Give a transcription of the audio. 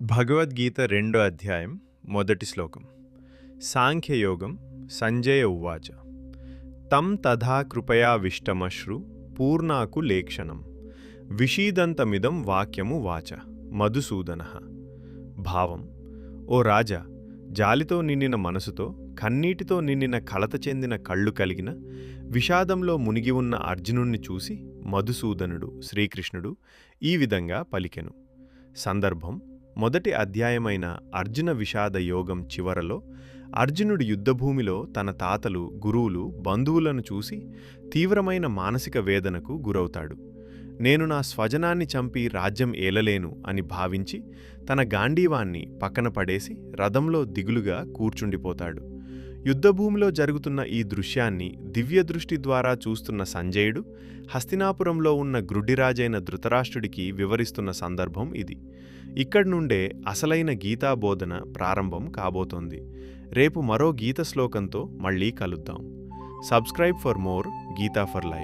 భగవద్గీత 2వ అధ్యాయం మొదటి శ్లోకం. సాంఖ్యయోగం. సంజయ ఉవాచ తం తథా కృపయావిష్టమశ్రు పూర్ణాకు లేక్షణం విషీదంతమిదం వాక్యము వాచ మధుసూదనః. భావం: ఓ రాజా, జాలితో నిండిన మనసుతో, కన్నీటితో నిండిన కలత చెందిన కళ్ళు కలిగిన, విషాదంలో మునిగి ఉన్న అర్జునుణ్ణి చూసి మధుసూదనుడు శ్రీకృష్ణుడు ఈ విధంగా పలికెను. సందర్భం: మొదటి అధ్యాయమైన అర్జున విషాద యోగం చివరలో అర్జునుడు యుద్ధభూమిలో తన తాతలు, గురువులు, బంధువులను చూసి తీవ్రమైన మానసిక వేదనకు గురవుతాడు. నేను నా స్వజనాన్ని చంపి రాజ్యం ఏలలేను అని భావించి తన గాంధీవాన్ని పక్కన పడేసి రథంలో దిగులుగా కూర్చుండిపోతాడు. యుద్ధభూమిలో జరుగుతున్న ఈ దృశ్యాన్ని దివ్యదృష్టి ద్వారా చూస్తున్న సంజయుడు హస్తినాపురంలో ఉన్న గ్రుడ్డిరాజైన ధృతరాష్ట్రుడికి వివరిస్తున్న సందర్భం ఇది. ఇక్కడి నుండే అసలైన గీతాబోధన ప్రారంభం కాబోతోంది. రేపు మరో గీత శ్లోకంతో మళ్ళీ కలుద్దాం. Subscribe for more Gita for life.